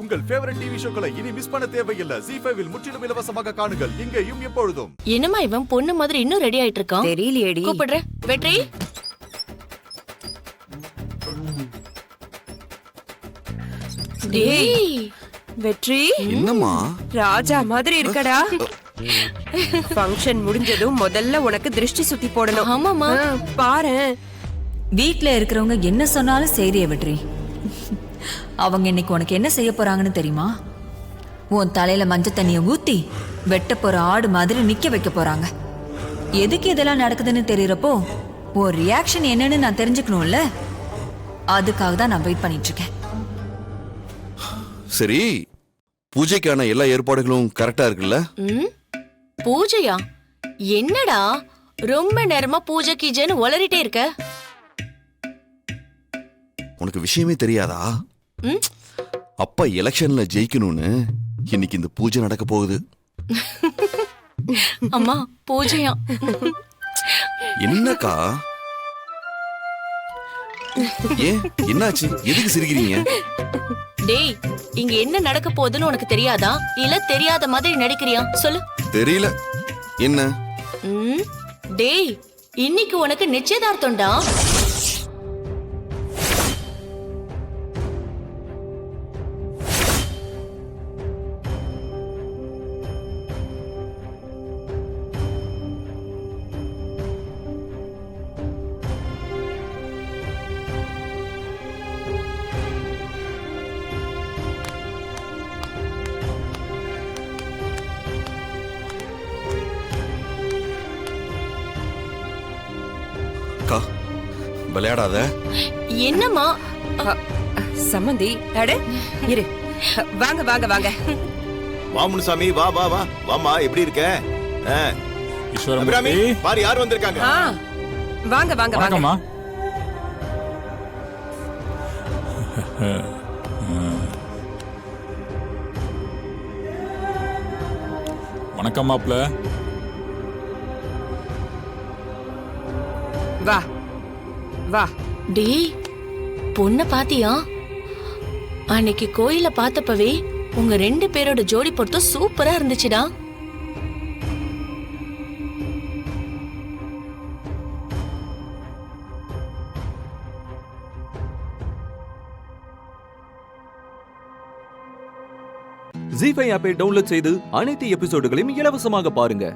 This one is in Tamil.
உங்கள் ஃபேவரட் டிவி ஷோக்களை இனி மிஸ் பண்ண தேவையில்லை. ZEE5 இல் முற்றிலும் இலவசமாக காணுங்கள். இங்கேயும் எப்பொழுதும். என்னம்மா இவன் பொண்ணு மாதிரி இன்னும் ரெடி ஆயிட்டு இருக்கான்? தெரியலையேடி. கூப்பிடுறேன். வெற்றி, டேய் வெற்றி, என்னம்மா? ராஜா மாதிரி இருக்கடா. ஃபங்க்ஷன் முடிஞ்சதும் முதல்ல உனக்கு திருஷ்டி சுத்தி போடணும். ஆமாமா. பாரு, வீட்ல இருக்கிறவங்க என்ன சொன்னாலும் செய்திய வெற்றி. அவங்க இன்னைக்கு உனக்கு என்ன செய்ய போறாங்கன்னு தெரியுமா? உன் தலையில மஞ்சள் தண்ணிய ஊத்தி வெட்ட போற ஆடு மாதிரி நிக்க வைக்க போறாங்க. எதுக்கு இதெல்லாம் நடக்குதுன்னு தெரியறப்போ உன் ரியாக்ஷன் என்னன்னு நான் தெரிஞ்சுக்கணும்ல. அதுக்காக தான் நான் வெயிட் பண்ணிட்டு இருக்கேன். சரி, பூஜைக்கான எல்லா ஏற்பாடுகளும் கரெக்டா இருக்குல்ல? பூஜையா? என்னடா ரொம்ப நேரமா பூஜை கீஜைன்னு உளறிட்டே இருக்க? உனக்கு விஷயமே தெரியாதா? அப்பா எலெக்ஷன்ல ஜெயிக்கணும்னு இன்னைக்கு இந்த பூஜை நடக்க போகுது. அம்மா பூஜையா? என்னக்கா? ஏன் என்னாச்சு? எதுக்கு சிரிக்கிறீங்க? டேய், இங்க என்ன நடக்க போகுதுன்னு உனக்கு தெரியாதா? இல்ல தெரியாத மாதிரி நடிக்கிறியா? சொல்லு. தெரியல. என்ன? டேய், இன்னைக்கு உனக்கு நிச்சயதார்த்தம்டா. அக்கா, விளையாடாத. என்னம்மா? சம்மந்தி, அட இரு. வாங்க வாங்க வாங்க. வா முனுசாமி, வா வா வா. வாமா, எப்படி இருக்க? அபிராமி, பாரு யார் வந்திருக்காங்க. வாங்க வாங்க வாங்க. வணக்கம் மாப்ள. வா வா. டேய், பொண்ண பாத்தியா? அன்னைக்கு கோயில பார்த்தப்பவே உங்க 2 பேரோட ஜோடி பொருத்தம் சூப்பரா இருந்துச்சுடா. ZEE5 ஆப்பை டவுன்லோட் செய்து அனைத்து எபிசோடுகளையும் இலவசமாக பாருங்க.